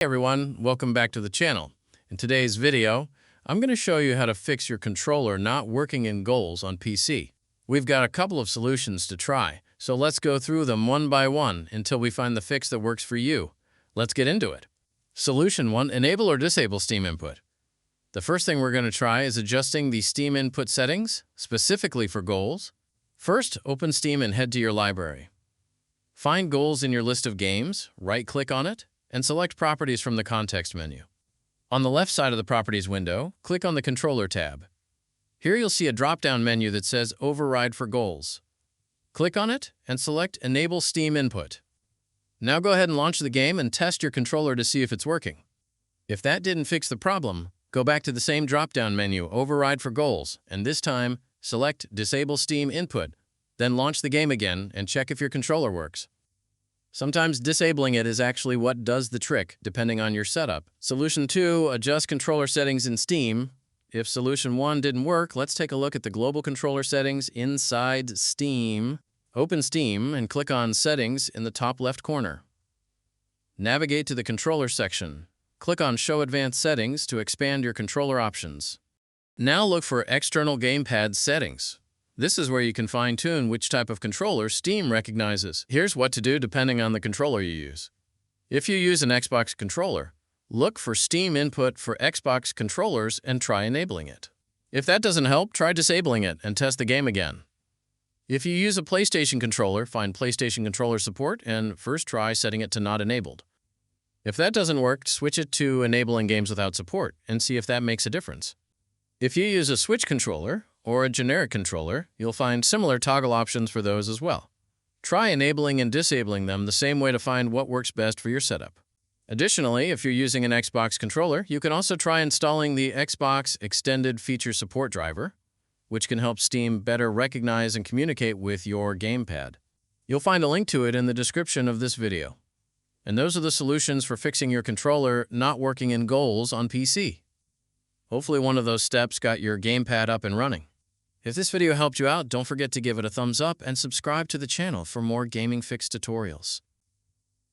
Hey everyone, welcome back to the channel. In today's video, I'm going to show you how to fix your controller not working in goals on PC. We've got a couple of solutions to try, so let's go through them one by one until we find the fix that works for you. Let's get into it. Solution 1. Enable or disable Steam input. The first thing we're going to try is adjusting the Steam input settings, specifically for goals. First, open Steam and head to your library. Find goals in your list of games, right-click on it, and select Properties from the context menu. On the left side of the Properties window, click on the Controller tab. Here you'll see a drop-down menu that says Override for Goals. Click on it and select Enable Steam Input. Now go ahead and launch the game and test your controller to see if it's working. If that didn't fix the problem, go back to the same drop-down menu, Override for Goals, and this time, select Disable Steam Input. Then launch the game again and check if your controller works. Sometimes disabling it is actually what does the trick, depending on your setup. Solution 2, adjust controller settings in Steam. If Solution 1 didn't work, let's take a look at the global controller settings inside Steam. Open Steam and click on Settings in the top left corner. Navigate to the Controller section. Click on Show Advanced Settings to expand your controller options. Now look for External Gamepad Settings. This is where you can fine-tune which type of controller Steam recognizes. Here's what to do depending on the controller you use. If you use an Xbox controller, look for Steam input for Xbox controllers and try enabling it. If that doesn't help, try disabling it and test the game again. If you use a PlayStation controller, find PlayStation controller support and first try setting it to not enabled. If that doesn't work, switch it to enabling games without support and see if that makes a difference. If you use a Switch controller, or a generic controller, you'll find similar toggle options for those as well. Try enabling and disabling them the same way to find what works best for your setup. Additionally, if you're using an Xbox controller, you can also try installing the Xbox Extended Feature Support driver, which can help Steam better recognize and communicate with your Gamepad. You'll find a link to it in the description of this video. And those are the solutions for fixing your controller not working in goals on PC. Hopefully one of those steps got your Gamepad up and running. If this video helped you out, don't forget to give it a thumbs up and subscribe to the channel for more gaming fix tutorials.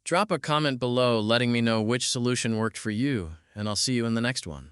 Drop a comment below letting me know which solution worked for you, and I'll see you in the next one.